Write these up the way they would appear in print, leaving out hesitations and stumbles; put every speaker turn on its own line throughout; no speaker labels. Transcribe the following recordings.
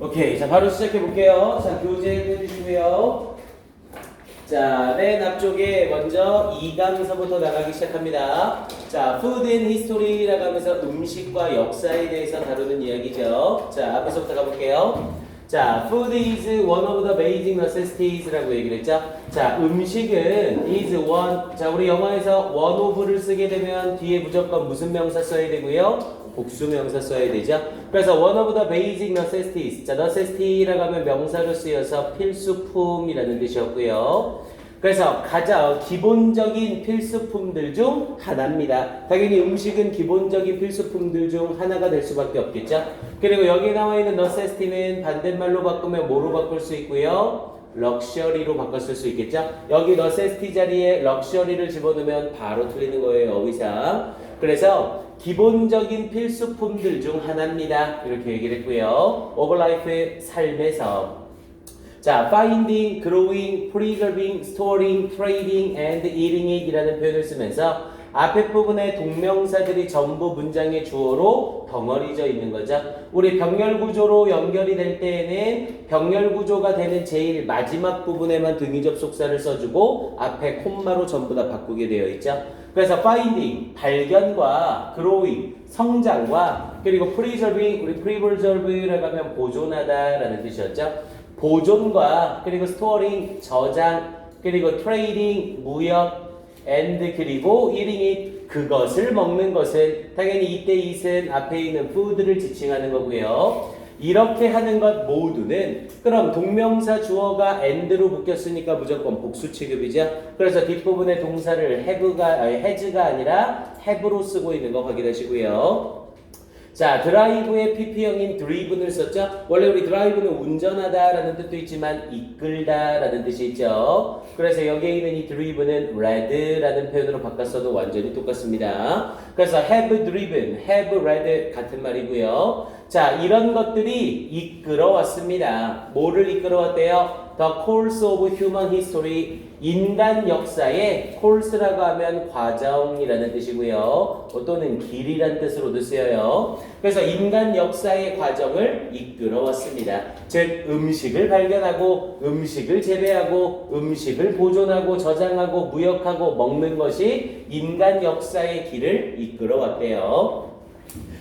오케이, 자 바로 시작해 볼게요. 자 교재 펴주시고요. 자, 맨 앞쪽에 먼저 2강서부터 나가기 시작합니다. 자, Food and History라고 하면서 음식과 역사에 대해서 다루는 이야기죠. 자, 앞에서부터 가볼게요. 자, Food is one of the basic necessities라고 얘기를 했죠. 자, 음식은 is one. 자, 우리 영어에서 one of를 쓰게 되면 뒤에 무조건 무슨 명사 써야 되고요? 복수 명사 써야 되죠. 그래서 one of the basic necessities. 자, necessity라고 하면 명사로 쓰여서 필수품이라는 뜻이었고요. 그래서 가장 기본적인 필수품들 중 하나입니다. 당연히 음식은 기본적인 필수품들 중 하나가 될 수밖에 없겠죠. 그리고 여기 나와 있는 necessity는 반대말로 바꾸면 뭐로 바꿀 수 있고요? 럭셔리로 바꿨을 수 있겠죠. 여기 necessity 자리에 럭셔리를 집어넣으면 바로 틀리는 거예요. 어휘상. 그래서 기본적인 필수품들 중 하나입니다. 이렇게 얘기를 했고요. 오버라이프의 삶에서 자, finding, growing, preserving, storing, trading, and eating it 이라는 표현을 쓰면서 앞에 부분의 동명사들이 전부 문장의 주어로 덩어리져 있는 거죠. 우리 병렬구조로 연결이 될 때에는 병렬구조가 되는 제일 마지막 부분에만 등위 접속사를 써주고 앞에 콤마로 전부 다 바꾸게 되어 있죠. 그래서 finding, 발견과 growing, 성장과 그리고 preserving, 우리 preserve라고 하면 보존하다 라는 뜻이었죠. 보존과 그리고 storing, 저장, 그리고 trading, 무역, and 그리고 eating it, 그것을 먹는 것은 당연히 이때 it은 앞에 있는 food를 지칭하는 거고요. 이렇게 하는 것 모두는 그럼 동명사 주어가 and로 묶였으니까 무조건 복수 취급이죠. 그래서 뒷부분의 동사를 has가 아니라 have로 쓰고 있는 거 확인하시고요. 자, 드라이브의 PP형인 driven을 썼죠. 원래 우리 드라이브는 운전하다라는 뜻도 있지만 이끌다라는 뜻이 있죠. 그래서 여기에 있는 이 driven은 red라는 표현으로 바꿨어도 완전히 똑같습니다. 그래서 have driven, have read 같은 말이고요. 자, 이런 것들이 이끌어왔습니다. 뭐를 이끌어왔대요? The course of human history, 인간 역사의 course라고 하면 과정이라는 뜻이고요. 또는 길이라는 뜻으로도 쓰여요. 그래서 인간 역사의 과정을 이끌어왔습니다. 즉 음식을 발견하고 음식을 재배하고 음식을 보존하고 저장하고 무역하고 먹는 것이 인간 역사의 길을 이끌어왔대요.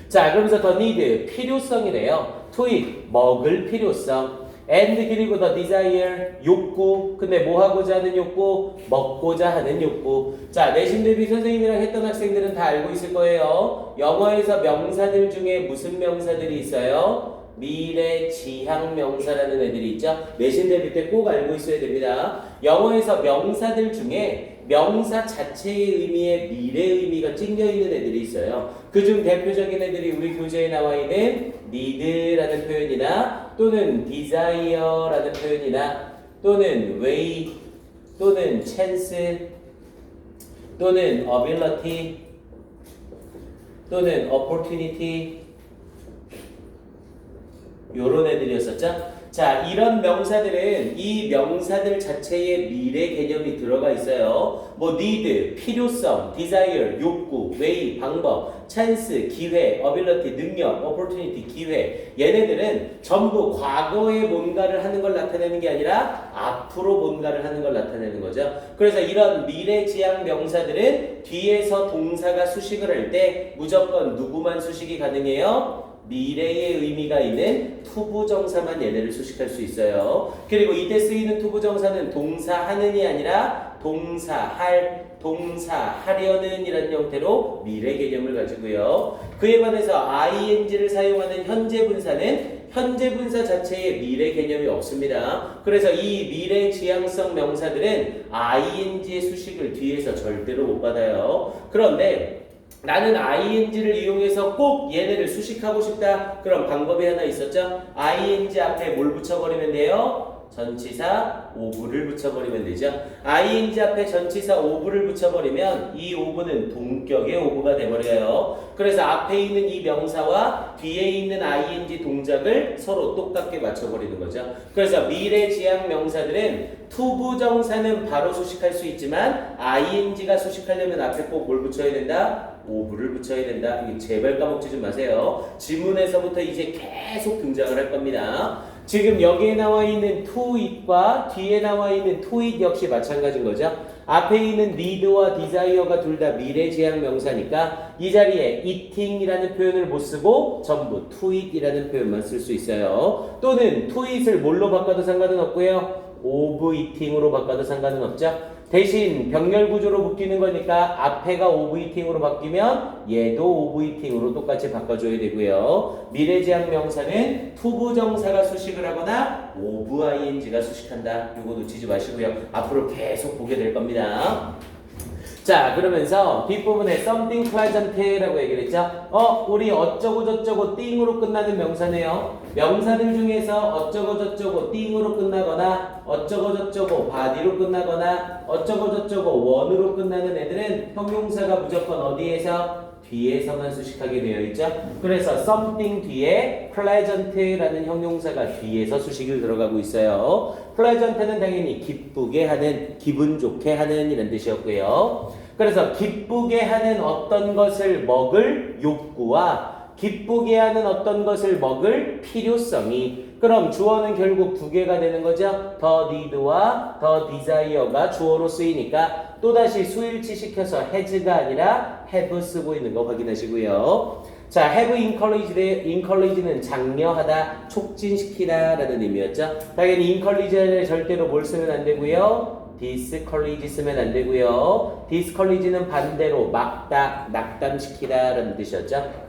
자, 그러면서 the need, 필요성이래요. to eat, 먹을 필요성. and 그리고 the desire, 욕구. 근데 뭐 하고자 하는 욕구? 먹고자 하는 욕구. 자, 내신 대비 선생님이랑 했던 학생들은 다 알고 있을 거예요. 영어에서 명사들 중에 무슨 명사들이 있어요? 미래 지향 명사라는 애들이 있죠. 내신 대비 때 꼭 알고 있어야 됩니다. 영어에서 명사들 중에 명사 자체의 의미에 미래 의미가 찡겨 있는 애들이 있어요. 그중 대표적인 애들이 우리 교재에 나와 있는 need라는 표현이나 또는 desire라는 표현이나 또는 way 또는 chance 또는 ability 또는 opportunity 요런 애들이었었죠. 자, 이런 명사들은 이 명사들 자체에 미래 개념이 들어가 있어요. 뭐 need, 필요성, desire, 욕구, way, 방법, chance, 기회, ability, 능력, opportunity, 기회. 얘네들은 전부 과거에 뭔가를 하는 걸 나타내는 게 아니라 앞으로 뭔가를 하는 걸 나타내는 거죠. 그래서 이런 미래지향 명사들은 뒤에서 동사가 수식을 할 때 무조건 누구만 수식이 가능해요? 미래의 의미가 있는 투부정사만 얘네를 수식할 수 있어요. 그리고 이때 쓰이는 투부정사는 동사하는이 아니라 동사할, 동사하려는 이라는 형태로 미래 개념을 가지고요. 그에 반해서 ing를 사용하는 현재 분사는 현재 분사 자체에 미래 개념이 없습니다. 그래서 이 미래 지향성 명사들은 ing의 수식을 뒤에서 절대로 못 받아요. 그런데 나는 ing를 이용해서 꼭 얘네를 수식하고 싶다. 그럼 방법이 하나 있었죠? ing 앞에 뭘 붙여버리면 돼요? 전치사 오브를 붙여버리면 되죠. ing 앞에 전치사 오브를 붙여버리면 이 오브는 동격의 오브가 돼버려요. 그래서 앞에 있는 이 명사와 뒤에 있는 ing 동작을 서로 똑같게 맞춰버리는 거죠. 그래서 미래지향 명사들은 투부정사는 바로 수식할 수 있지만 ing가 수식하려면 앞에 꼭 뭘 붙여야 된다? 오브를 붙여야 된다. 이거 제발 까먹지 좀 마세요. 지문에서부터 이제 계속 등장을 할 겁니다. 지금 여기에 나와 있는 to it과 뒤에 나와 있는 to it 역시 마찬가지인 거죠. 앞에 있는 need와 desire가 둘 다 미래지향 명사니까 이 자리에 eating이라는 표현을 못 쓰고 전부 to it이라는 표현만 쓸 수 있어요. 또는 to it을 뭘로 바꿔도 상관은 없고요. of eating으로 바꿔도 상관은 없죠. 대신 병렬 구조로 묶이는 거니까 앞에가 of eating으로 바뀌면 얘도 of eating으로 똑같이 바꿔줘야 되고요. 미래지향 명사는 to 부정사가 수식을 하거나 of ing가 수식한다. 이거 놓치지 마시고요. 앞으로 계속 보게 될 겁니다. 자, 그러면서 뒷부분에 something pleasant라고 얘기를 했죠. 우리 어쩌고 저쩌고 띵으로 끝나는 명사네요. 명사들 중에서 어쩌고 저쩌고 띵으로 끝나거나 어쩌고 저쩌고 body로 끝나거나 어쩌고 저쩌고 원으로 끝나는 애들은 형용사가 무조건 어디에서? 뒤에서만 수식하게 되어 있죠. 그래서 something 뒤에 pleasant라는 형용사가 뒤에서 수식을 들어가고 있어요. pleasant는 당연히 기쁘게 하는, 기분 좋게 하는 이런 뜻이었고요. 그래서 기쁘게 하는 어떤 것을 먹을 욕구와 기쁘게 하는 어떤 것을 먹을 필요성이, 그럼 주어는 결국 두 개가 되는 거죠. 더 need와 더 desire가 주어로 쓰이니까 또다시 수일치 시켜서 has가 아니라 have 쓰고 있는 거 확인하시고요. 자, have encourage는 장려하다, 촉진시키다 라는 의미였죠. 당연히 encourage는 절대로 뭘 쓰면 안 되고요. discourage 쓰면 안 되고요. discourage는 반대로 막다, 낙담시키다 라는 뜻이었죠.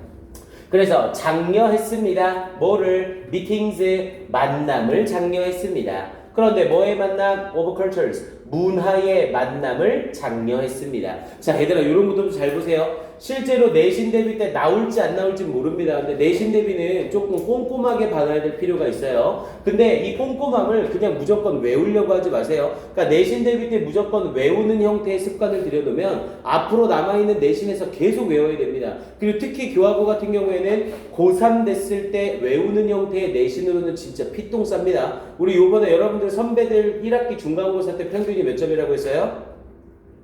그래서 장려했습니다. 뭐를? meetings, 만남을 장려했습니다. 그런데 뭐의 만남? of cultures, 문화의 만남을 장려했습니다. 자, 얘들아 이런 것도 좀 잘 보세요. 실제로 내신 대비 때 나올지 안 나올지 모릅니다. 근데 내신 대비는 조금 꼼꼼하게 받아야 될 필요가 있어요. 근데 이 꼼꼼함을 그냥 무조건 외우려고 하지 마세요. 그러니까 내신 대비 때 무조건 외우는 형태의 습관을 들여놓으면 앞으로 남아있는 내신에서 계속 외워야 됩니다. 그리고 특히 교과고 같은 경우에는 고3 됐을 때 외우는 형태의 내신으로는 진짜 피똥 쌉니다. 우리 요번에 여러분들 선배들 1학기 중간고사 때 평균이 몇 점이라고 했어요?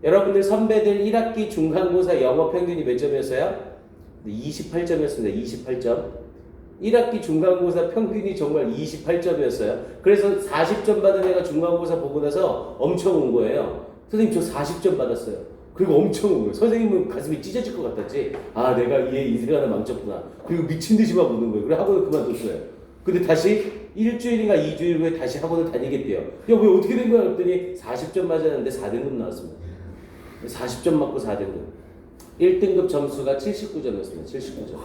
여러분들 선배들 1학기 중간고사 영어 평균이 몇 점이었어요? 28점이었습니다. 28점. 1학기 중간고사 평균이 정말 28점이었어요. 그래서 40점 받은 애가 중간고사 보고 나서 엄청 온 거예요. 선생님 저 40점 받았어요. 그리고 엄청 온 거예요. 선생님은 가슴이 찢어질 것 같았지. 아, 내가 얘 인생 하나 망쳤구나. 그리고 미친 듯이만 보는 거예요. 그래 학원을 그만뒀어요. 근데 다시 일주일인가 2주일 후에 다시 학원을 다니겠대요. 야, 왜 어떻게 된 거야? 그랬더니 40점 맞았는데 4등급 나왔습니다. 40점 맞고 4등급. 1등급 점수가 79점이었습니다. 79점.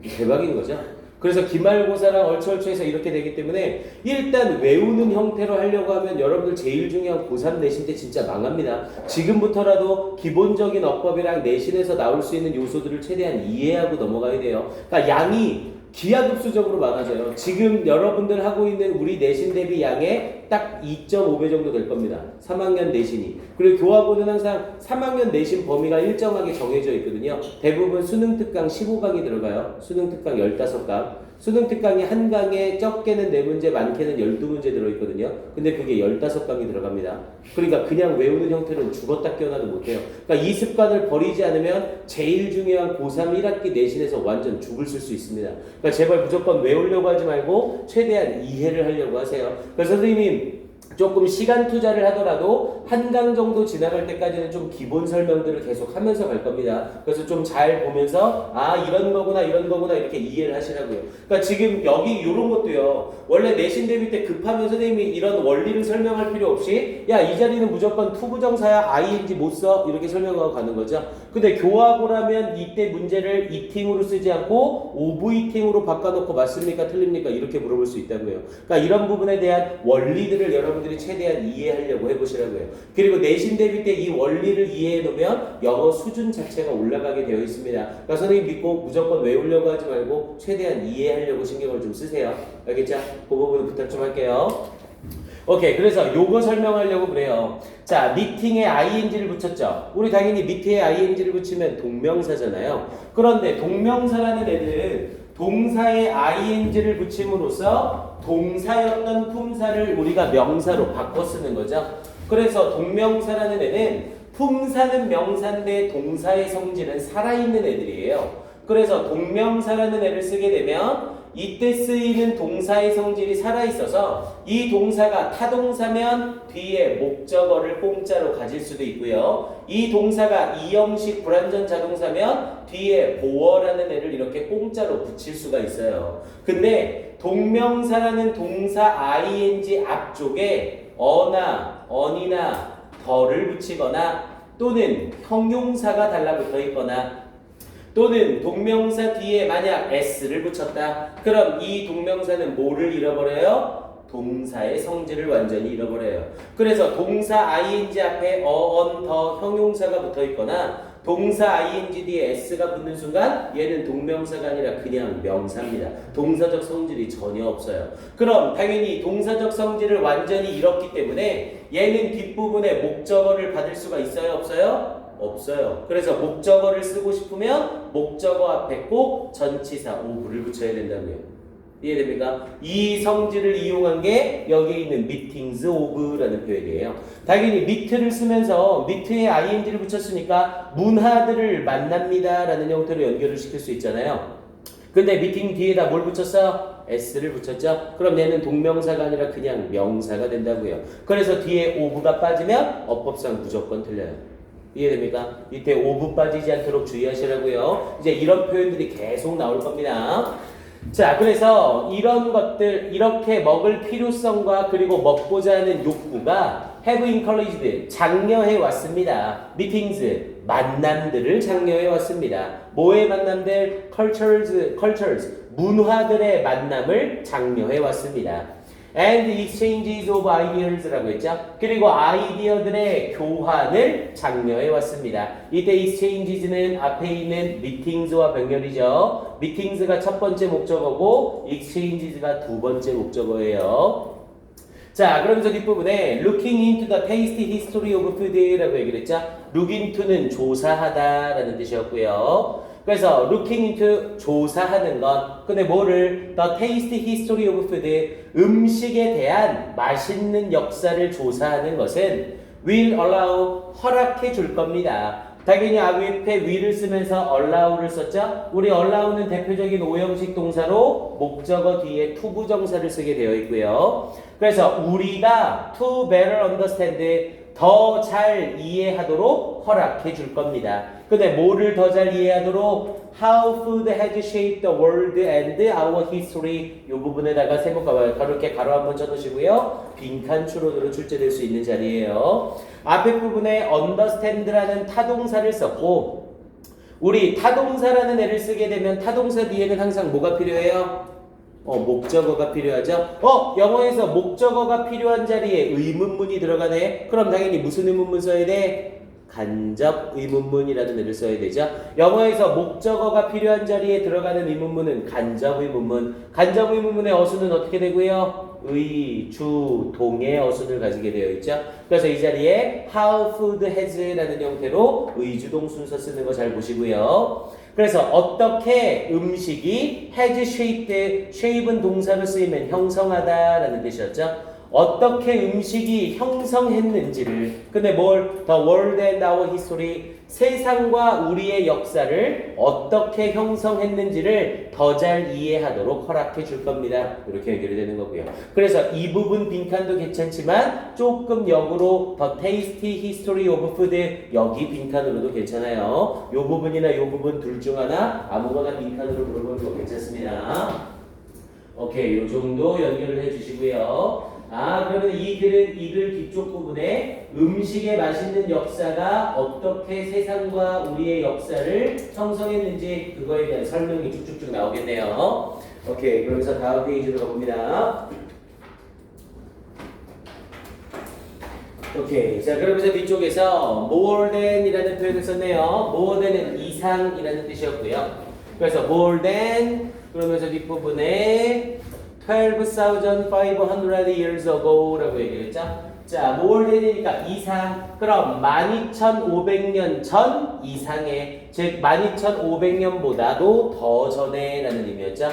대박인 거죠? 그래서 기말고사랑 얼추얼추해서 이렇게 되기 때문에 일단 외우는 형태로 하려고 하면 여러분들 제일 중요한 고3 내신 때 진짜 망합니다. 지금부터라도 기본적인 어법이랑 내신에서 나올 수 있는 요소들을 최대한 이해하고 넘어가야 돼요. 그러니까 양이 기하급수적으로 많아져요. 지금 여러분들 하고 있는 우리 내신 대비 양의 딱 2.5배 정도 될 겁니다. 3학년 내신이. 그리고 교과고는 항상 3학년 내신 범위가 일정하게 정해져 있거든요. 대부분 수능 특강 15강이 들어가요. 수능 특강 15강. 수능 특강이 한 강에 적게는 4문제, 많게는 12문제 들어있거든요. 근데 그게 15강이 들어갑니다. 그러니까 그냥 외우는 형태는 죽었다 깨어나도 못해요. 그러니까 이 습관을 버리지 않으면 제일 중요한 고3 1학기 내신에서 완전 죽을 쓸 수 있습니다. 그러니까 제발 무조건 외우려고 하지 말고 최대한 이해를 하려고 하세요. 그래서 선생님 조금 시간 투자를 하더라도 한 강 정도 지나갈 때까지는 좀 기본 설명들을 계속 하면서 갈 겁니다. 그래서 좀 잘 보면서 아 이런 거구나 이런 거구나 이렇게 이해를 하시라고요. 그러니까 지금 여기 이런 것도요. 원래 내신 대비 때 급하면 선생님이 이런 원리를 설명할 필요 없이 야 이 자리는 무조건 투부정사야 ing 못 써 이렇게 설명하고 가는 거죠. 근데 교과고라면 이때 문제를 eating으로 쓰지 않고 of eating으로 바꿔놓고 맞습니까 틀립니까 이렇게 물어볼 수 있다고요. 그러니까 이런 부분에 대한 원리들을 여러분들이 최대한 이해하려고 해보시라고요. 그리고 내신 대비 때 이 원리를 이해해 놓으면 영어 수준 자체가 올라가게 되어 있습니다. 그러니까 선생님 믿고 무조건 외우려고 하지 말고 최대한 이해하려고 신경을 좀 쓰세요. 알겠죠? 그 부분 부탁 좀 할게요. 오케이, 그래서 요거 설명하려고 그래요. 자, 미팅에 ing를 붙였죠. 우리 당연히 밑에 ing를 붙이면 동명사잖아요. 그런데 동명사라는 애들은 동사에 ing를 붙임으로써 동사였던 품사를 우리가 명사로 바꿔 쓰는 거죠. 그래서 동명사라는 애는 품사는 명사인데 동사의 성질은 살아있는 애들이에요. 그래서 동명사라는 애를 쓰게 되면 이때 쓰이는 동사의 성질이 살아있어서 이 동사가 타동사면 뒤에 목적어를 공짜로 가질 수도 있고요. 이 동사가 이형식 불완전 자동사면 뒤에 보어라는 애를 이렇게 공짜로 붙일 수가 있어요. 근데 동명사라는 동사 ing 앞쪽에 어나 언이나 더를 붙이거나 또는 형용사가 달라붙어 있거나 또는 동명사 뒤에 만약 s를 붙였다. 그럼 이 동명사는 뭐를 잃어버려요? 동사의 성질을 완전히 잃어버려요. 그래서 동사 ing 앞에 on, 더 형용사가 붙어 있거나 동사 ing 뒤에 s가 붙는 순간 얘는 동명사가 아니라 그냥 명사입니다. 동사적 성질이 전혀 없어요. 그럼 당연히 동사적 성질을 완전히 잃었기 때문에 얘는 뒷부분에 목적어를 받을 수가 있어요? 없어요? 없어요. 그래서 목적어를 쓰고 싶으면 목적어 앞에 꼭 전치사 오브를 붙여야 된다고요. 이해됩니까? 이 성질을 이용한 게 여기에 있는 meetings of라는 표현이에요. 당연히 meet를 쓰면서 meet에 ing를 붙였으니까 문화들을 만납니다 라는 형태로 연결을 시킬 수 있잖아요. 근데 meeting 뒤에다 뭘 붙였어요? s를 붙였죠? 그럼 얘는 동명사가 아니라 그냥 명사가 된다고요. 그래서 뒤에 of가 빠지면 어법상 무조건 틀려요. 이해됩니까? 이때 오브 빠지지 않도록 주의하시라고요. 이제 이런 표현들이 계속 나올 겁니다. 자, 그래서 이런 것들, 이렇게 먹을 필요성과 그리고 먹고자 하는 욕구가 have encouraged, 장려해 왔습니다. meetings, 만남들을 장려해 왔습니다. 뭐의 만남들? cultures, 문화들의 만남을 장려해 왔습니다. And exchanges of ideas라고 했죠. 그리고 아이디어들의 교환을 장려해 왔습니다. 이때 exchanges는 앞에 있는 meetings와 병렬이죠. meetings가 첫 번째 목적어고 exchanges가 두 번째 목적어예요. 자, 그러면서 뒷부분에 looking into the taste history of food라고 얘기를 했죠. look into는 조사하다라는 뜻이었고요. 그래서 looking into 조사하는 것. 근데 뭐를? The taste history of food, 음식에 대한 맛있는 역사를 조사하는 것은 will allow, 허락해 줄 겁니다. 당연히 앞에 will을 쓰면서 allow를 썼죠? 우리 allow는 대표적인 오형식 동사로 목적어 뒤에 투부정사를 쓰게 되어 있고요. 그래서 우리가 to better understand, 더 잘 이해하도록 허락해 줄 겁니다. 근데 뭐를 더 잘 이해하도록? How food has shaped the world and our history. 이 부분에다가 세모가 이렇게 가로 한번 쳐두시고요. 빈칸 추론으로 출제될 수 있는 자리예요. 앞에 부분에 understand라는 타동사를 썼고, 우리 타동사라는 애를 쓰게 되면 타동사 뒤에는 항상 뭐가 필요해요? 목적어가 필요하죠? 영어에서 목적어가 필요한 자리에 의문문이 들어가네? 그럼 당연히 무슨 의문문 써야 돼? 간접 의문문이라는 애를 써야 되죠. 영어에서 목적어가 필요한 자리에 들어가는 의문문은 간접 의문문. 간접 의문문의 어수는 어떻게 되고요? 의, 주, 동의 어순을 가지게 되어 있죠. 그래서 이 자리에 how food has라는 형태로 의주동 순서 쓰는 거 잘 보시고요. 그래서 어떻게 음식이 has shaped, shape은 동사로 쓰이면 형성하다라는 뜻이었죠. 어떻게 음식이 형성했는지를, 근데 뭘? The world and our history, 세상과 우리의 역사를 어떻게 형성했는지를 더 잘 이해하도록 허락해 줄 겁니다. 이렇게 연결이 되는 거고요. 그래서 이 부분 빈칸도 괜찮지만 조금 역으로 The tasty history of food, 여기 빈칸으로도 괜찮아요. 이 부분이나 이 부분 둘 중 하나 아무거나 빈칸으로 물어보는 거 괜찮습니다. 오케이, 이 정도 연결을 해주시고요. 그러면 이 글은 이 글 뒤쪽 부분에 음식의 맛있는 역사가 어떻게 세상과 우리의 역사를 형성했는지 그거에 대한 설명이 쭉쭉쭉 나오겠네요. 오케이, 그러면서 다음 페이지로 가봅니다. 오케이, 자 그러면서 뒤쪽에서 more than 이라는 표현을 썼네요. more than은 이상이라는 뜻이었고요. 그래서 more than 그러면서 뒷부분에 12,500 years ago 라고 얘기했죠. 자, more than이니까 이상. 그럼 12,500년 전 이상의, 즉 12,500년보다도 더 전에 라는 의미였죠.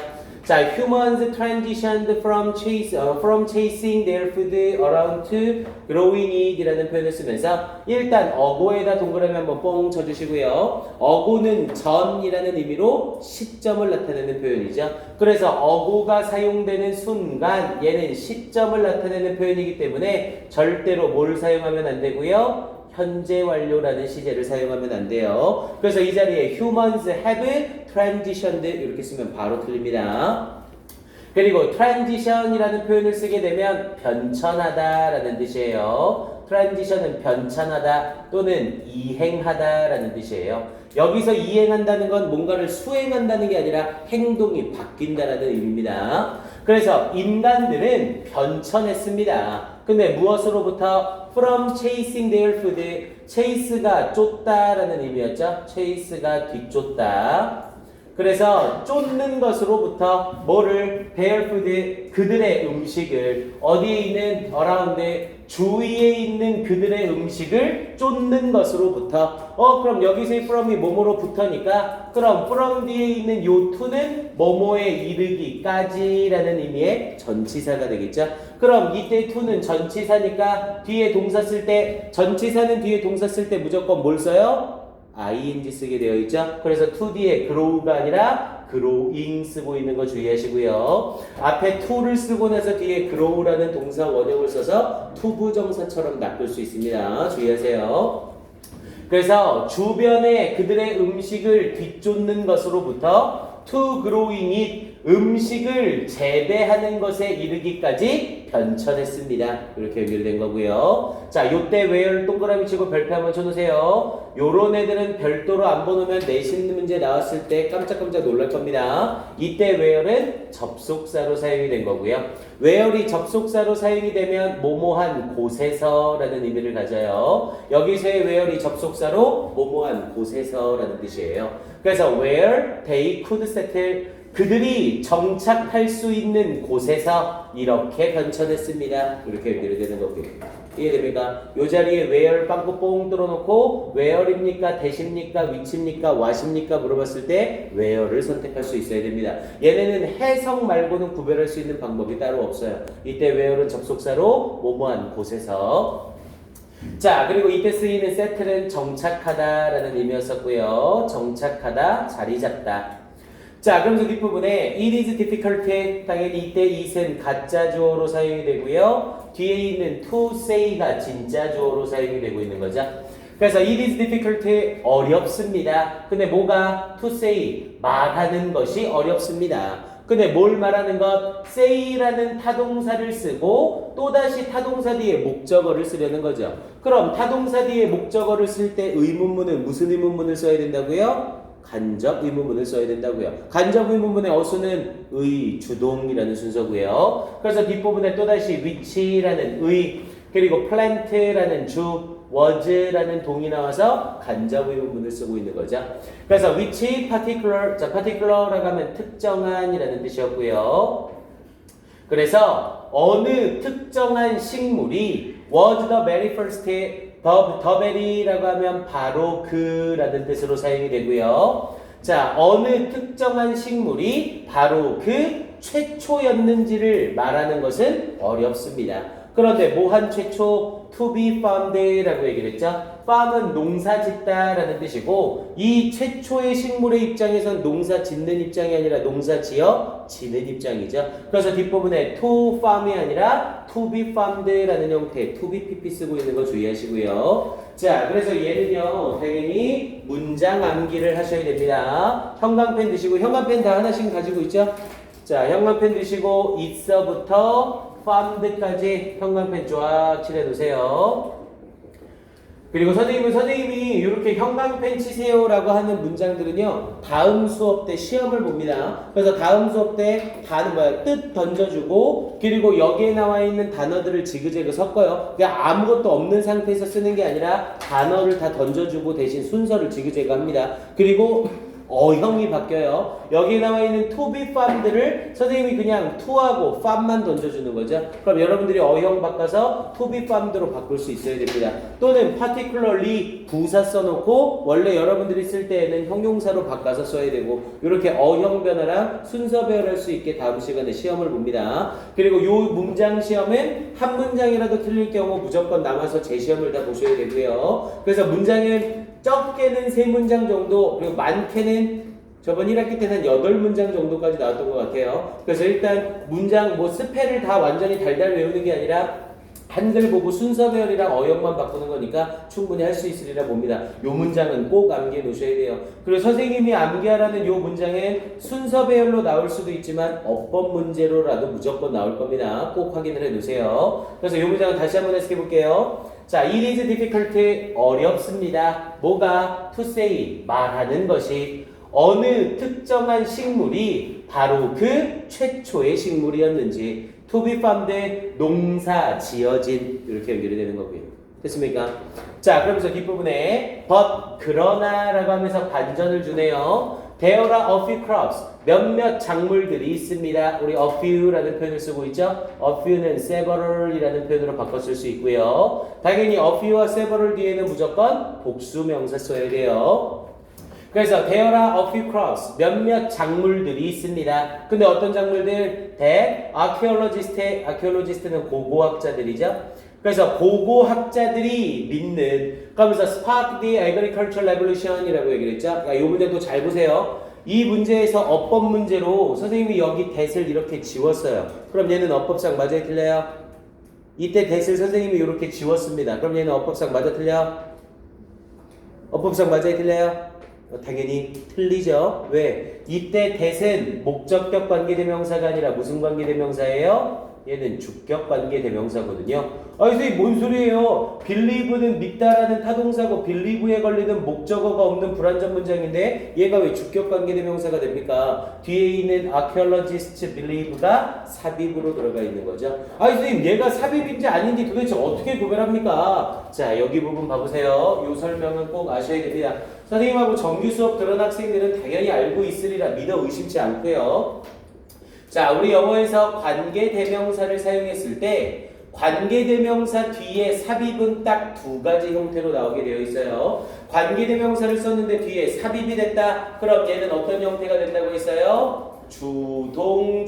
자, humans transitioned from chasing their food around to growing it이라는 표현을 쓰면서 일단 어고에다 동그라미 한번 뽕 쳐주시고요. 어고는 전이라는 의미로 시점을 나타내는 표현이죠. 그래서 어고가 사용되는 순간 얘는 시점을 나타내는 표현이기 때문에 절대로 뭘 사용하면 안 되고요. 현재 완료라는 시제를 사용하면 안 돼요. 그래서 이 자리에 humans have transitioned 이렇게 쓰면 바로 틀립니다. 그리고 transition이라는 표현을 쓰게 되면 변천하다라는 뜻이에요. transition은 변천하다 또는 이행하다라는 뜻이에요. 여기서 이행한다는 건 뭔가를 수행한다는 게 아니라 행동이 바뀐다라는 의미입니다. 그래서 인간들은 변천했습니다. 근데 무엇으로부터? From chasing their food. chase가 쫓다라는 의미였죠. chase가 뒤쫓다. 그래서 쫓는 것으로부터 뭐를? their food, 그들의 음식을 어디에 있는 around, 주위에 있는 그들의 음식을 쫓는 것으로부터 그럼 여기서의 from이 뭐뭐로부터니까 그럼 from 뒤에 있는 요 to는 뭐뭐에 이르기까지라는 의미의 전치사가 되겠죠. 그럼 이때 to는 전치사니까 뒤에 동사 쓸 때 전치사는 뒤에 동사 쓸 때 무조건 뭘 써요? ing 쓰게 되어 있죠. 그래서 to 뒤에 grow가 아니라 growing 쓰고 있는 거 주의하시고요. 앞에 to를 쓰고 나서 뒤에 grow라는 동사 원형을 써서 투부정사처럼 낚을 수 있습니다. 주의하세요. 그래서 주변에 그들의 음식을 뒤쫓는 것으로부터 to growing it, 음식을 재배하는 것에 이르기까지 변천했습니다. 이렇게 연결된 거고요. 자, 요때 where 동그라미 치고 별표 한번 쳐놓으세요. 요런 애들은 별도로 안 보놓으면 내신 문제 나왔을 때 깜짝깜짝 놀랄 겁니다. 이때 where는 접속사로 사용이 된 거고요. where이 접속사로 사용이 되면 뭐뭐한 곳에서라는 의미를 가져요. 여기서의 where이 접속사로 뭐뭐한 곳에서라는 뜻이에요. 그래서 where they could settle, 그들이 정착할 수 있는 곳에서 이렇게 변천했습니다. 이렇게 연결이 되는 거고요. 이해됩니까? 이 자리에 where 빵꾸 뽕 뚫어놓고 where입니까? 대십니까? 위치입니까? 와십니까? 물어봤을 때 where를 선택할 수 있어야 됩니다. 얘네는 해석 말고는 구별할 수 있는 방법이 따로 없어요. 이때 where는 접속사로 뭐뭐한 곳에서. 자, 그리고 이때 쓰이는 settle은 정착하다라는 의미였었고요. 정착하다, 자리 잡다. 자, 그러면서 뒷부분에 it is difficult, 당연히 이때 it은 가짜 주어로 사용이 되고요. 뒤에 있는 to say가 진짜 주어로 사용이 되고 있는 거죠. 그래서 it is difficult, 어렵습니다. 근데 뭐가? to say, 말하는 것이 어렵습니다. 근데 뭘 말하는 것? say라는 타동사를 쓰고 또다시 타동사 뒤에 목적어를 쓰려는 거죠. 그럼 타동사 뒤에 목적어를 쓸 때 의문문은 무슨 의문문을 써야 된다고요? 간접 의문문을 써야 된다고요. 간접 의문문의 어수는 의, 주동이라는 순서고요. 그래서 뒷부분에 또다시 which라는 의, 그리고 plant라는 주, was라는 동이 나와서 간접 의문문을 쓰고 있는 거죠. 그래서 which particular, 자, particular라고 하면 특정한이라는 뜻이었고요. 그래서 어느 특정한 식물이 was the very first, the very라고 하면 바로 그라는 뜻으로 사용이 되고요. 자, 어느 특정한 식물이 바로 그 최초였는지를 말하는 것은 어렵습니다. 그런데 뭐한 최초? to be farmed라고 얘기를 했죠. farm은 농사 짓다라는 뜻이고 이 최초의 식물의 입장에선 농사 짓는 입장이 아니라 농사 지어 지는 입장이죠. 그래서 뒷부분에 to farm이 아니라 to be farmed라는 형태 to be pp 쓰고 있는 거 주의하시고요. 자, 그래서 얘는요 당연히 문장 암기를 하셔야 됩니다. 형광펜 드시고, 형광펜 다 하나씩 가지고 있죠. 자, 형광펜 드시고 it서부터 farmed까지 형광펜 쫙 칠해 놓으세요. 그리고 선생님이 이렇게 형광펜 치세요라고 하는 문장들은요 다음 수업 때 시험을 봅니다. 그래서 다음 수업 때 단어 뜻 던져주고 그리고 여기에 나와 있는 단어들을 지그재그 섞어요. 그냥 아무것도 없는 상태에서 쓰는 게 아니라 단어를 다 던져주고 대신 순서를 지그재그 합니다. 그리고 어형이 바뀌어요. 여기에 나와 있는 to be farm들을 선생님이 그냥 to하고 farm만 던져주는 거죠. 그럼 여러분들이 어형 바꿔서 to be farmed로 바꿀 수 있어야 됩니다. 또는 particularly 부사 써놓고 원래 여러분들이 쓸 때에는 형용사로 바꿔서 써야 되고 이렇게 어형 변화랑 순서 배열할 수 있게 다음 시간에 시험을 봅니다. 그리고 요 문장 시험은 한 문장이라도 틀릴 경우 무조건 남아서 제 시험을 다 보셔야 되고요. 그래서 문장은 적게는 3문장 정도 그리고 많게는 저번 1학기 때는 8문장 정도까지 나왔던 것 같아요. 그래서 일단 문장 뭐 스펠을 다 완전히 달달 외우는 게 아니라 한글 보고 순서 배열이랑 어형만 바꾸는 거니까 충분히 할 수 있으리라 봅니다. 요 문장은 꼭 암기해 놓으셔야 돼요. 그리고 선생님이 암기하라는 요 문장은 순서 배열로 나올 수도 있지만 어법 문제로라도 무조건 나올 겁니다. 꼭 확인을 해 놓으세요. 그래서 요 문장은 다시 한번 해석해 볼게요. 자, it is difficult, 어렵습니다. 뭐가? to say, 말하는 것이 어느 특정한 식물이 바로 그 최초의 식물이었는지 to be farmed, 농사 지어진 이렇게 연결이 되는 거고요. 됐습니까? 자, 그러면서 뒷부분에 but, 그러나 라고 하면서 반전을 주네요. There are a few crops, 몇몇 작물들이 있습니다. 우리 a few라는 표현을 쓰고 있죠. a few는 several이라는 표현으로 바꿔 쓸 수 있고요. 당연히 a few와 several 뒤에는 무조건 복수 명사 써야 돼요. 그래서 there are a few crops, 몇몇 작물들이 있습니다. 근데 어떤 작물들? that archaeologist는 고고학자들이죠. 그래서 고고학자들이 믿는 그러면서 spark the agricultural revolution이라고 얘기를 했죠. 이 문제도 잘 보세요. 이 문제에서 어법 문제로 선생님이 여기 that을 이렇게 지웠어요. 그럼 얘는 어법상 맞아요, 틀려요? 이때 that을 선생님이 이렇게 지웠습니다. 그럼 얘는 어법상 맞아, 틀려? 어법상 맞아요, 틀려요? 당연히 틀리죠. 왜? 이때 that은 목적격 관계대명사가 아니라 무슨 관계대명사예요? 얘는 주격 관계대명사거든요. 아니 선생님 뭔 소리예요? believe는 믿다라는 타동사고 believe에 걸리는 목적어가 없는 불완전 문장인데 얘가 왜 주격 관계대명사가 됩니까? 뒤에 있는 archaeologist believe가 삽입으로 들어가 있는 거죠. 아니 선생님 얘가 삽입인지 아닌지 도대체 어떻게 구별합니까? 자, 여기 부분 봐보세요. 이 설명은 꼭 아셔야 됩니다. 선생님하고 정규 수업 들은 학생들은 당연히 알고 있으리라 믿어 의심치 않고요. 자, 우리 영어에서 관계대명사를 사용했을 때 관계대명사 뒤에 삽입은 딱 2가지 형태로 나오게 되어 있어요. 관계대명사를 썼는데 뒤에 삽입이 됐다. 그럼 얘는 어떤 형태가 된다고 했어요?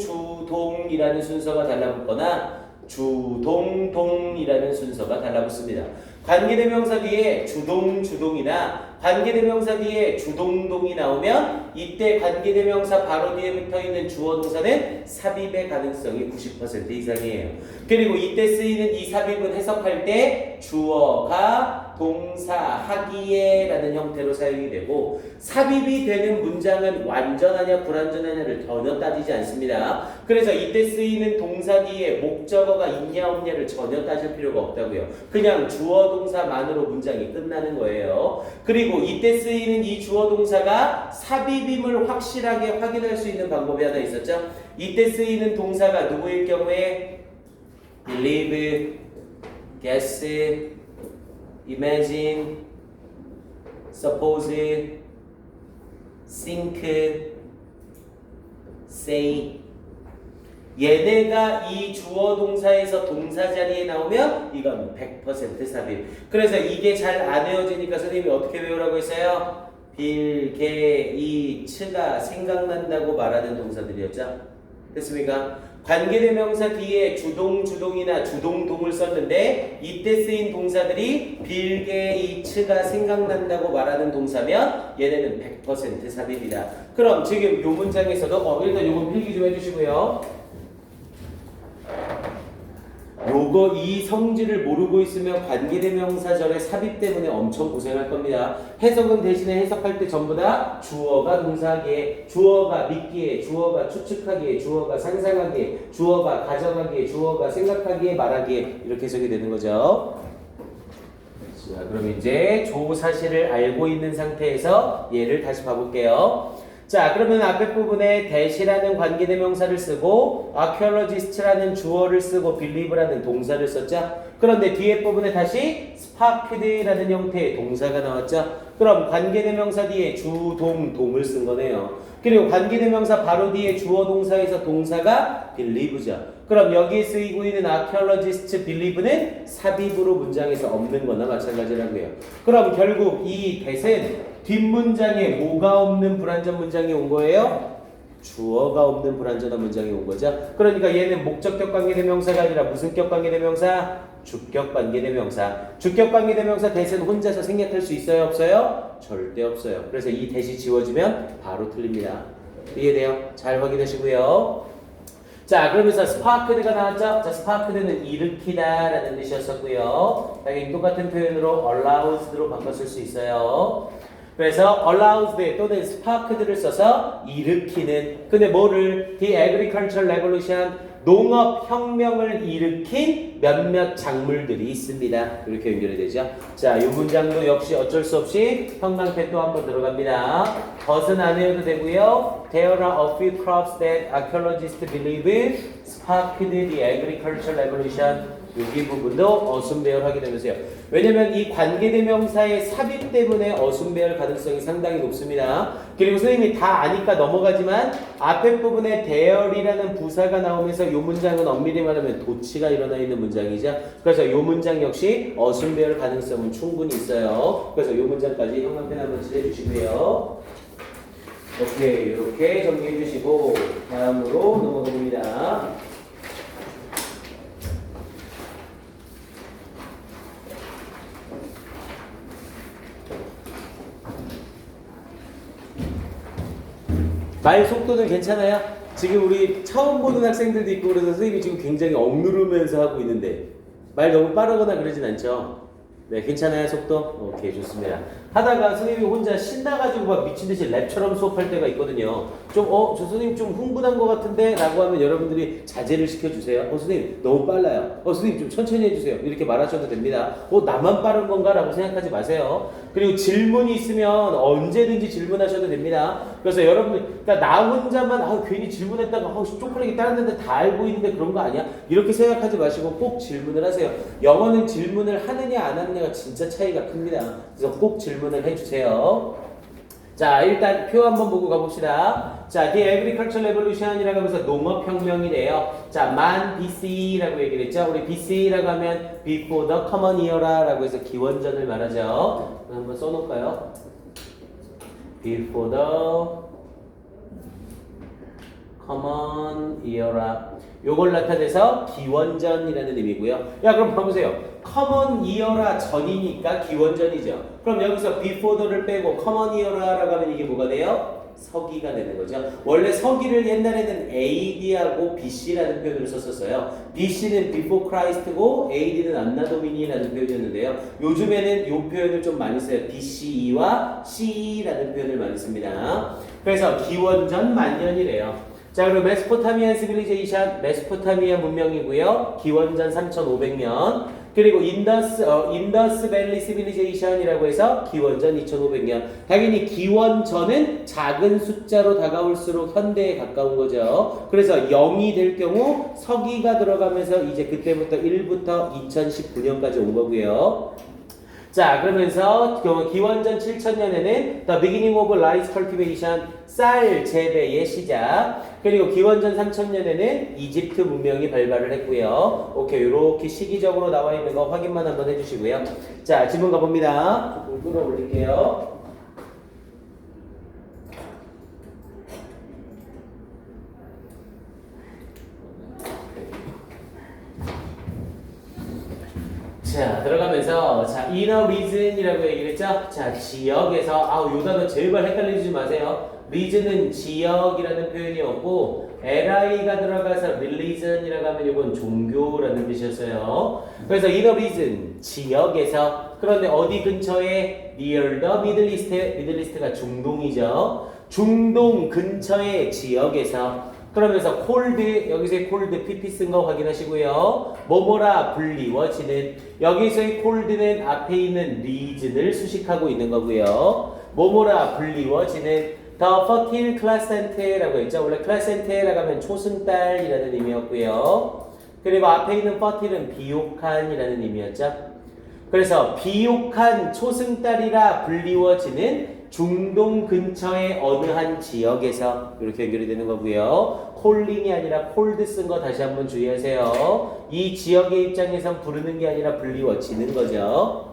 주동이라는 순서가 달라붙거나 주동동이라는 순서가 달라붙습니다. 관계대명사 뒤에 주동이나 관계대명사 뒤에 주동동이 나오면 이때 관계대명사 바로 뒤에 붙어있는 주어동사는 삽입의 가능성이 90% 이상이에요. 그리고 이때 쓰이는 이 삽입은 해석할 때 주어가 동사 하기에 라는 형태로 사용이 되고 삽입이 되는 문장은 완전하냐 불완전하냐를 전혀 따지지 않습니다. 그래서 이때 쓰이는 동사 뒤에 목적어가 있냐 없냐를 전혀 따질 필요가 없다고요. 그냥 주어 동사만으로 문장이 끝나는 거예요. 그리고 이때 쓰이는 이 주어 동사가 삽입임을 확실하게 확인할 수 있는 방법이 하나 있었죠. 이때 쓰이는 동사가 누구일 경우에 believe, guess, imagine, suppose, think, say. 얘네가 이 주어 동사에서 동사 자리에 나오면 이건 100% 삽입. 그래서 이게 잘 안 외워지니까 선생님이 어떻게 외우라고 했어요? 빌, 게, 이, 츠가 생각난다고 말하는 동사들이었죠. 됐습니까? 관계대명사 뒤에 주동이나 주동동을 썼는데 이때 쓰인 동사들이 빌, 게, 이, 츠가 생각난다고 말하는 동사면 얘네는 100% 삽입이다. 그럼 지금 요 문장에서도 일단 요건 필기 좀 해주시고요. 요거 이 성질을 모르고 있으면 관계대명사절의 삽입 때문에 엄청 고생할 겁니다. 해석은 대신에 해석할 때 전부 다 주어가 동사하기에, 주어가 믿기에, 주어가 추측하기에, 주어가 상상하기에, 주어가 가정하기에, 주어가 생각하기에, 말하기에 이렇게 해석이 되는 거죠. 자, 그럼 이제 조 사실을 알고 있는 상태에서 얘를 다시 봐볼게요. 자, 그러면 앞에 부분에 that이라는 관계대명사를 쓰고 archaeologist라는 주어를 쓰고 believe라는 동사를 썼죠. 그런데 뒤에 부분에 다시 sparked라는 형태의 동사가 나왔죠. 그럼 관계대명사 뒤에 주동동을 쓴 거네요. 그리고 관계대명사 바로 뒤에 주어 동사에서 동사가 believe죠. 그럼 여기에 쓰이고 있는 archaeologist believe는 삽입으로 문장에서 없는 거나 마찬가지라고요. 그럼 결국 이 that은 뒷문장에 뭐가 없는 불완전 문장이 온 거예요? 주어가 없는 불완전한 문장이 온 거죠. 그러니까 얘는 목적격 관계대명사가 아니라 무슨 격 관계대명사? 주격 관계대명사. 주격 관계대명사 that은 혼자서 생략할 수 있어요? 없어요? 절대 없어요. 그래서 이 that이 지워지면 바로 틀립니다. 이해돼요? 잘 확인하시고요. 자, 그러면서 sparked가 나왔죠? 자, sparked는 일으키다 라는 뜻이었었고요. 당연히 똑같은 표현으로 allows,로 바꿨을 수 있어요. 그래서 allows 또는 sparked를 써서 일으키는. 근데 뭐를? The agricultural revolution, 농업혁명을 일으킨 몇몇 작물들이 있습니다. 이렇게 연결이 되죠. 자, 이 문장도 역시 어쩔 수 없이 형광펜 또 한번 들어갑니다. 벗은 안 해도 되고요. There are a few crops that archaeologists believe sparked the agricultural revolution. 여기 부분도 어순배열 확인하면서요. 왜냐면 이 관계대명사의 삽입 때문에 어순배열 가능성이 상당히 높습니다. 그리고 선생님이 다 아니까 넘어가지만 앞에 부분에 there이라는 부사가 나오면서 이 문장은 엄밀히 말하면 도치가 일어나 있는 문장이죠. 그래서 이 문장 역시 어순배열 가능성은 충분히 있어요. 그래서 이 문장까지 형광펜 한번 칠해주시고요. 오케이, 이렇게 정리해 주시고 다음으로 넘어가 봅니다. 말 속도는 괜찮아요? 지금 우리 처음 보는 학생들도 있고 그래서 선생님이 지금 굉장히 억누르면서 하고 있는데 말 너무 빠르거나 그러진 않죠? 네, 괜찮아요, 속도? 오케이, 좋습니다. 하다가 선생님이 혼자 신나가지고 막 미친듯이 랩처럼 수업할 때가 있거든요. 저 선생님 좀 흥분한 것 같은데? 라고 하면 여러분들이 자제를 시켜주세요. 선생님, 너무 빨라요. 선생님 좀 천천히 해주세요. 이렇게 말하셔도 됩니다. 나만 빠른 건가? 라고 생각하지 마세요. 그리고 질문이 있으면 언제든지 질문하셔도 됩니다. 그래서 여러분, 그러니까 나 혼자만 괜히 질문했다가 쪽팔리게 다른 데들 다 알고 있는데 그런 거 아니야? 이렇게 생각하지 마시고 꼭 질문을 하세요. 영어는 질문을 하느냐 안 하느냐가 진짜 차이가 큽니다. 그래서 꼭 질문을 해주세요. 자, 일단 표 한번 보고 가봅시다. 자, The Agricultural Revolution이라고 하면서 농업혁명이래요. 자, 만 BC라고 얘기를 했죠. 우리 BC라고 하면 Before the Common Era라고 해서 기원전을 말하죠. 한번 써놓을까요? Before the Common Era. 요걸 나타내서 기원전이라는 의미고요. 야, 그럼 봐보세요. 커먼 이어라 전이니까 기원전이죠. 그럼 여기서 before를 빼고 커먼 이어라라고 하면 이게 뭐가 돼요? 서기가 되는 거죠. 원래 서기를 옛날에는 AD하고 BC라는 표현을 썼었어요. BC는 before Christ고 AD는 안나 도미니라는 표현이었는데요. 요즘에는 이 표현을 좀 많이 써요. BCE와 CE라는 표현을 많이 씁니다. 그래서 기원전 만년이래요. 자, 그리고 메소포타미안 시빌리제이션, 메소포타미아 문명이고요. 기원전 3,500년. 그리고 인더스 밸리 시빌리제이션이라고 해서 기원전 2,500년. 당연히 기원전은 작은 숫자로 다가올수록 현대에 가까운 거죠. 그래서 0이 될 경우 서기가 들어가면서 이제 그때부터 1부터 2019년까지 온 거고요. 자, 그러면서 기원전 7,000년에는 The beginning of rice cultivation, 쌀 재배의 시작. 그리고 기원전 3,000년에는 이집트 문명이 발발을 했고요. 오케이, 이렇게 시기적으로 나와 있는 거 확인만 한번 해주시고요. 자, 질문 가봅니다. 조금 끌어올릴게요. 자, 들어가면서 자, inner region이라고 얘기를 했죠? 자, 지역에서 요 단어 제발 헷갈리지 마세요. region은 지역이라는 표현이었고 li가 들어가서 religion이라고 하면 이건 종교라는 뜻이었어요. 그래서 inner region 지역에서 그런데 어디 근처에 near the Middle East, Middle East가 중동이죠. 중동 근처의 지역에서 그러면서 cold, 여기서의 cold pp 쓴 거 확인하시고요. 뭐뭐라 불리워지는, 여기서의 cold는 앞에 있는 region을 수식하고 있는 거고요. 뭐뭐라 불리워지는, The fertile crescent라고 했죠. 원래 crescent라고 하면 초승달이라는 의미였고요. 그리고 앞에 있는 fertile은 비옥한이라는 의미였죠. 그래서 비옥한 초승달이라 불리워지는 중동 근처의 어느 한 지역에서 이렇게 연결이 되는 거고요. 콜링이 아니라 콜드 쓴 거 다시 한번 주의하세요. 이 지역의 입장에선 부르는 게 아니라 불리워지는 거죠.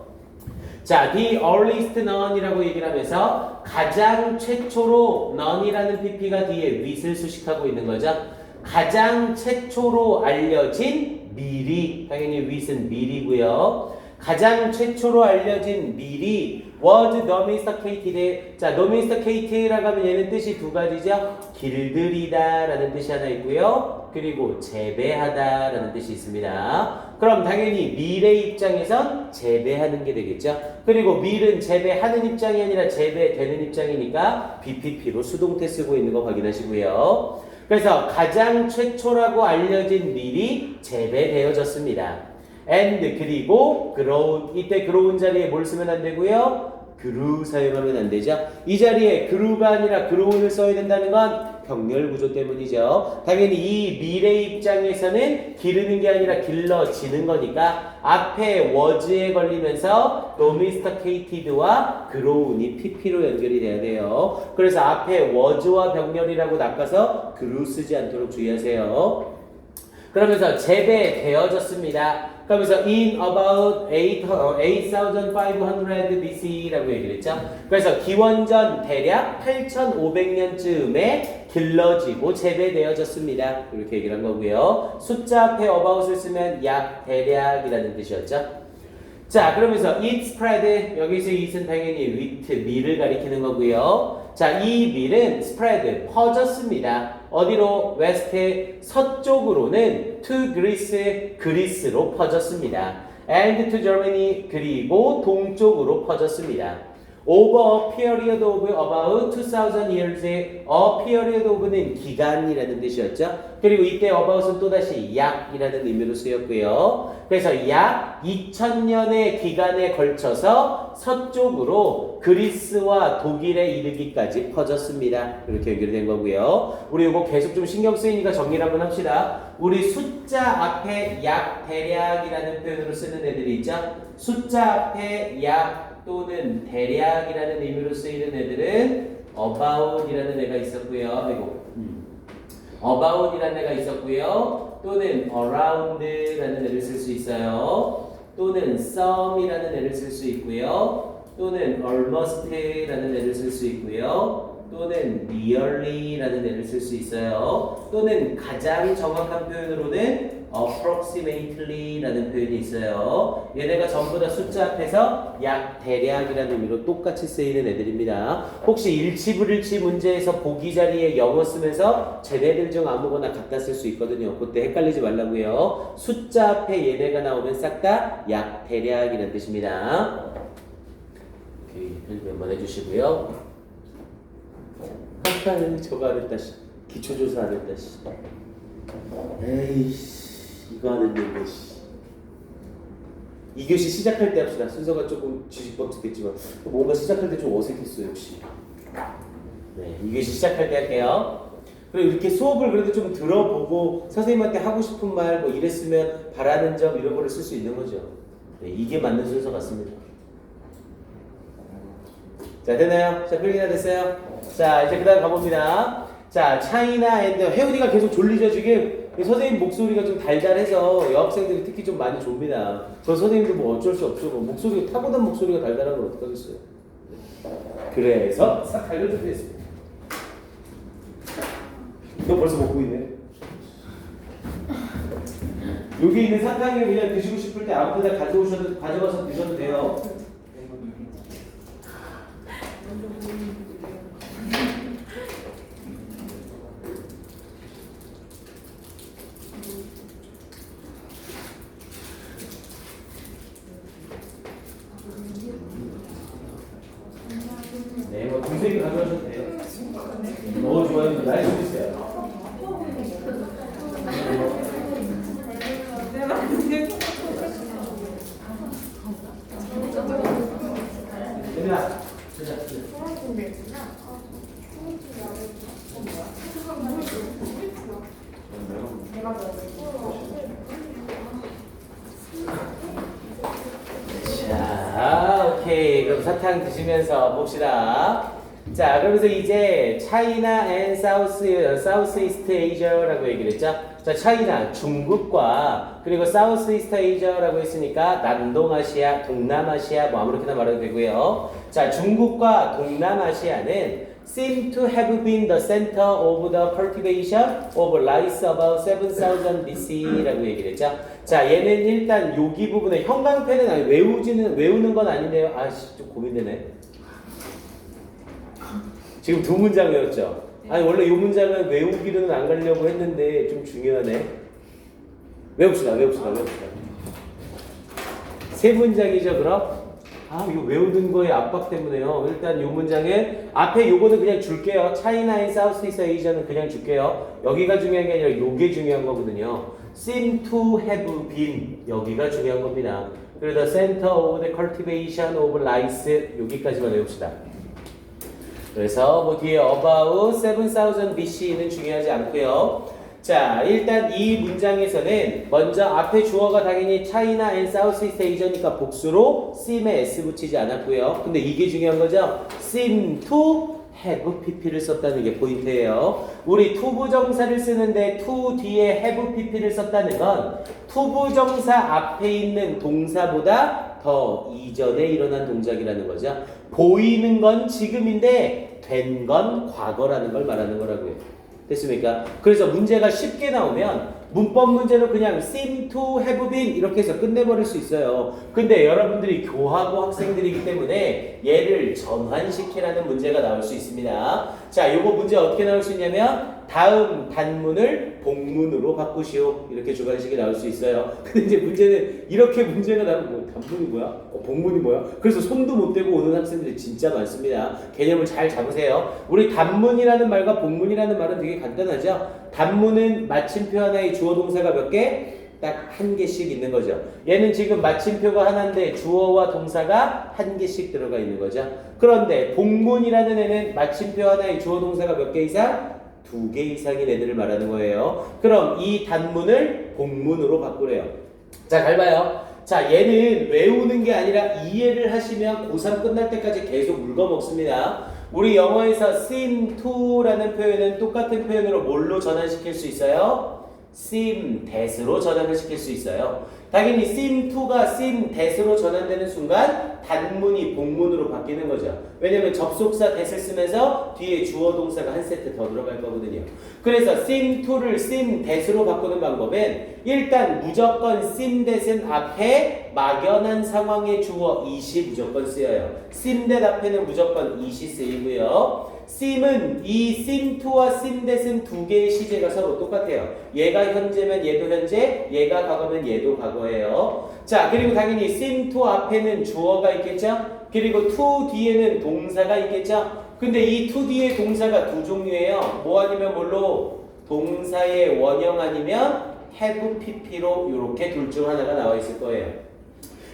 자, the earliest known이라고 얘기를 하면서 가장 최초로 known이라는 PP가 뒤에 with을 수식하고 있는 거죠. 가장 최초로 알려진 미리, 당연히 with은 미리고요. 가장 최초로 알려진 미리 was domesticated. 자, domesticated라고 하면 얘는 뜻이 두 가지죠. 길들이다 라는 뜻이 하나 있고요. 그리고 재배하다 라는 뜻이 있습니다. 그럼 당연히 밀의 입장에선 재배하는 게 되겠죠. 그리고 밀은 재배하는 입장이 아니라 재배되는 입장이니까 BPP로 수동태 쓰고 있는 거 확인하시고요. 그래서 가장 최초라고 알려진 밀이 재배되어졌습니다. and 그리고 grown, 이때 grown 자리에 뭘 쓰면 안 되고요. grew 사용하면 안 되죠. 이 자리에 grew가 아니라 grown을 써야 된다는 건 병렬 구조 때문이죠. 당연히 이 밀의 입장에서는 기르는 게 아니라 길러지는 거니까 앞에 was에 걸리면서 domesticated와 grown이 pp로 연결이 돼야 돼요. 그래서 앞에 was와 병렬이라고 낚아서 grew 쓰지 않도록 주의하세요. 그러면서 재배되어졌습니다. 그러면서 in about 8,500 BC라고 얘기를 했죠. 그래서 기원전 대략 8,500년쯤에 길러지고 재배되어졌습니다. 이렇게 얘기를 한 거고요. 숫자 앞에 about을 쓰면 약, 대략이라는 뜻이었죠. 자, 그러면서 it spread, 여기서 it은 당연히 with, 밀을 가리키는 거고요. 자, 이 밀은 spread, 퍼졌습니다. 어디로? 웨스트, 서쪽으로는 to Greece, 그리스로 퍼졌습니다. and to Germany, 그리고 동쪽으로 퍼졌습니다. over a period of about 2,000 years, a period of는 기간이라는 뜻이었죠. 그리고 이때 about은 또다시 약이라는 의미로 쓰였고요. 그래서 약 2000년의 기간에 걸쳐서 서쪽으로 그리스와 독일에 이르기까지 퍼졌습니다. 이렇게 연결된 거고요. 우리 이거 계속 좀 신경 쓰이니까 정리를 한번 합시다. 우리 숫자 앞에 약, 대략이라는 표현으로 쓰는 애들이 있죠. 숫자 앞에 약 또는 대략이라는 의미로 쓰이는 애들은 about이라는 애가 있었고요. about이라는 애가 있었고요. 또는 around라는 애를 쓸 수 있어요. 또는 some이라는 애를 쓸 수 있고요. 또는 almost라는 애를 쓸 수 있고요. 또는 nearly라는 애를 쓸 수 있어요. 또는 가장 정확한 표현으로는 approximately라는 표현이 있어요. 얘네가 전부 다 숫자 앞에서 약, 대략이라는 의미로 똑같이 쓰이는 애들입니다. 혹시 일치불일치 문제에서 보기 자리에 영어 쓰면서 쟤네들 중 아무거나 갖다 쓸 수 있거든요. 그때 헷갈리지 말라고요. 숫자 앞에 얘네가 나오면 싹 다 약, 대략이라는 뜻입니다. 오케이, 편집 한번 해주시고요. 한칸은 저거 안 했다 씨. 기초조사 안 했다 씨. 에이씨, 이거 안 했는데 씨. 2교시 시작할 때 합시다. 순서가 조금 뒤집어졌겠지만 뭔가 시작할 때 좀 어색했어요 역시. 네, 2교시 시작할 때 할게요. 그리고 이렇게 수업을 그래도 좀 들어보고 선생님한테 하고 싶은 말 뭐 이랬으면 바라는 점 이런 거를 쓸 수 있는 거죠. 네, 이게 맞는 순서 같습니다. 자, 됐나요? 자, 필기가 됐어요? 자, 이제 그 다음 가봅니다. 자, 차이나 앤드, 혜훈이가 계속 졸리죠, 지금? 선생님 목소리가 좀 달달해서 여학생들이 특히 좀 많이 좁니다. 저 선생님도 뭐 어쩔 수 없죠. 뭐 목소리가, 타고난 목소리가 달달한 걸 어떡하겠어요. 그래서 싹 알려드리겠습니다. 너 벌써 먹고 있네? 여기 있는 사탕을 그냥 드시고 싶을 때 아무 데나 가져가서 드셔도 돼요. 네, 뭐 두세 개 가져가셔도 돼요. 너무 좋아요. 날 수 있어요. 좀 사탕 드시면서 봅시다. 자, 그러면서 이제 차이나 앤 사우스 이스트 에이저라고 얘기를 했죠. 자, 차이나 중국과 그리고 사우스 이스트 에이저라고 했으니까 남동아시아, 동남아시아 뭐 아무렇게나 말해도 되고요. 자, 중국과 동남아시아는 seem to have been the center of the cultivation of rice about 7000 BC라고 얘기를 했죠. 자, 얘는 일단 여기 부분에 형광펜은 아니 외우는 건 아닌데요. 아씨, 좀 고민되네. 지금 두 문장 외웠죠? 아니 원래 이 문장은 외우기로는 안 가려고 했는데 좀 중요하네. 외웁시다. 세 문장이죠 그럼? 이거 외우는 거에 압박 때문에요. 일단 이 문장은 앞에 요거는 그냥 줄게요. 차이나 앤 사우스 이스트 에이저는 그냥 줄게요. 여기가 중요한 게 아니라 요게 중요한 거거든요. seem to have been 여기가 중요한 겁니다. 그래서 center of the cultivation of rice 여기까지만 외웁시다. 그래서 뭐 뒤에 about 7000 BC는 중요하지 않고요. 자, 일단 이 문장에서는 먼저 앞에 주어가 당연히 차이나 앤 사우스 이스트 에이저니까 복수로 seem에 s 붙이지 않았고요. 근데 이게 중요한 거죠. seem to have pp를 썼다는 게 포인트예요. 우리 투부정사를 쓰는데 to 뒤에 have pp를 썼다는 건 투부정사 앞에 있는 동사보다 더 이전에 일어난 동작이라는 거죠. 보이는 건 지금인데 된 건 과거라는 걸 말하는 거라고요. 됐습니까? 그래서 문제가 쉽게 나오면 문법 문제로 그냥 seem to have been 이렇게 해서 끝내버릴 수 있어요. 근데 여러분들이 교하고 학생들이기 때문에 얘를 전환시키라는 문제가 나올 수 있습니다. 자, 요거 문제 어떻게 나올 수 있냐면 다음 단문을 복문으로 바꾸시오. 이렇게 주관식이 나올 수 있어요. 근데 이제 문제는 이렇게 문제가 나오면 뭐 단문이 뭐야? 복문이 뭐야? 그래서 손도 못 대고 오는 학생들이 진짜 많습니다. 개념을 잘 잡으세요. 우리 단문이라는 말과 복문이라는 말은 되게 간단하죠. 단문은 마침표 하나에 주어 동사가 몇 개? 딱 한 개씩 있는 거죠. 얘는 지금 마침표가 하나인데 주어와 동사가 한 개씩 들어가 있는 거죠. 그런데 복문이라는 애는 마침표 하나에 주어 동사가 몇 개 이상? 2개 이상인 애들을 말하는 거예요. 그럼 이 단문을 복문으로 바꾸래요. 자, 잘 봐요. 자, 얘는 외우는 게 아니라 이해를 하시면 고3 끝날 때까지 계속 물거먹습니다. 우리 영어에서 seem to라는 표현은 똑같은 표현으로 뭘로 전환시킬 수 있어요? seem that으로 전환을 시킬 수 있어요. 당연히 seem to가 seem that으로 전환되는 순간 단문이 복문으로 바뀌는 거죠. 왜냐면 접속사 that을 쓰면서 뒤에 주어 동사가 한 세트 더 들어갈 거거든요. 그래서 seem to를 seem that으로 바꾸는 방법은 일단 무조건 seem that은 앞에 막연한 상황의 주어 is이 무조건 쓰여요. seem that 앞에는 무조건 is이 쓰이고요. seem은 이 seem to와 seem that은 두 개의 시제가 서로 똑같아요. 얘가 현재면 얘도 현재, 얘가 과거면 얘도 과거예요. 자, 그리고 당연히 seem to 앞에는 주어가 있겠죠? 그리고 to 뒤에는 동사가 있겠죠? 근데 이 to 뒤에 동사가 두 종류예요. 뭐 아니면 뭘로? 동사의 원형 아니면 have pp로 이렇게 둘 중 하나가 나와 있을 거예요.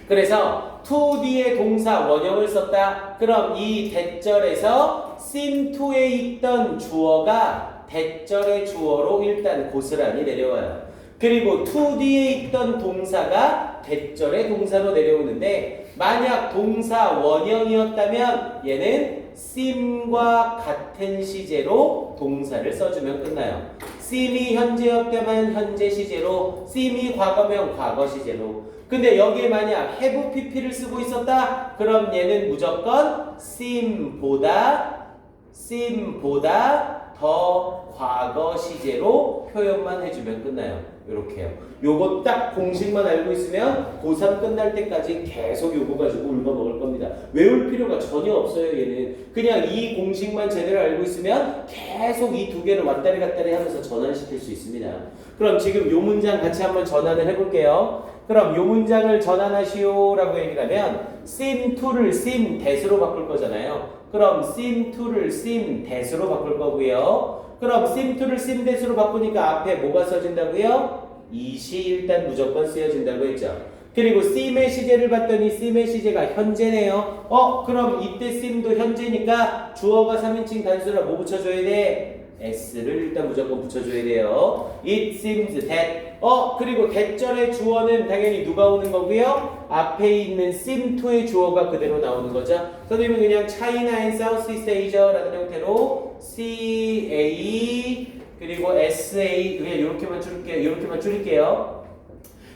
그래서 to 뒤에 동사 원형을 썼다. 그럼 이 대절에서 seem to에 있던 주어가 대절의 주어로 일단 고스란히 내려와요. 그리고 to 뒤에 있던 동사가 대절의 동사로 내려오는데 만약 동사 원형이었다면 얘는 seem과 같은 시제로 동사를 써주면 끝나요. seem이 현재였다면 현재 시제로, seem이 과거면 과거 시제로. 근데 여기에 만약 have pp를 쓰고 있었다? 그럼 얘는 무조건 seem보다 더 과거 시제로 표현만 해주면 끝나요. 요렇게요. 요거 딱 공식만 알고 있으면 고3 끝날 때까지 계속 요거 가지고 울거먹을 겁니다. 외울 필요가 전혀 없어요. 얘는 그냥 이 공식만 제대로 알고 있으면 계속 이 두 개를 왔다리 갔다리 하면서 전환시킬 수 있습니다. 그럼 지금 요 문장 같이 한번 전환을 해볼게요. 그럼 요 문장을 전환하시오 라고 얘기를 하면 seem to를 seem that으로 바꿀 거잖아요. 그럼 seem to를 seem that으로 바꿀 거고요. 그럼 seem to를 seem that으로 바꾸니까 앞에 뭐가 써진다고요? is이 일단 무조건 쓰여진다고 했죠. 그리고 seem의 시제를 봤더니 seem의 시제가 현재네요. 그럼 이때 seem도 현재니까 주어가 3인칭 단수라 뭐 붙여줘야 돼? s를 일단 무조건 붙여줘야 돼요. It seems that 그리고 대절의 주어는 당연히 누가 오는 거고요? 앞에 있는 sim2의 주어가 그대로 나오는 거죠. 선생님은 그냥 China and Southeast Asia라는 형태로 CA 그리고 SA 그냥 이렇게만 줄일게요.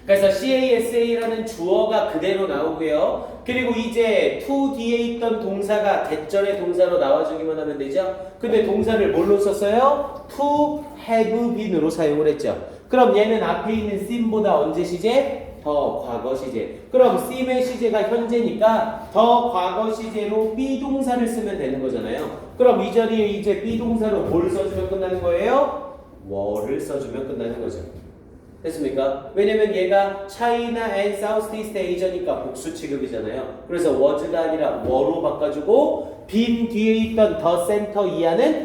그래서 CASA라는 주어가 그대로 나오고요. 그리고 이제 to 뒤에 있던 동사가 대절의 동사로 나와주기만 하면 되죠. 근데 동사를 뭘로 썼어요? to have been으로 사용을 했죠. 그럼 얘는 앞에 있는 sim보다 언제 시제? 더 과거 시제. 그럼 sim의 시제가 현재니까 더 과거 시제로 be 동사를 쓰면 되는 거잖아요. 그럼 이 자리에 이제 be 동사로 뭘 써주면 끝나는 거예요? were를 써주면 끝나는 거죠. 됐습니까? 왜냐면 얘가 China and Southeast Asia니까 복수 취급이잖아요. 그래서 was가 아니라 were로 바꿔주고 been 뒤에 있던 the center 이하는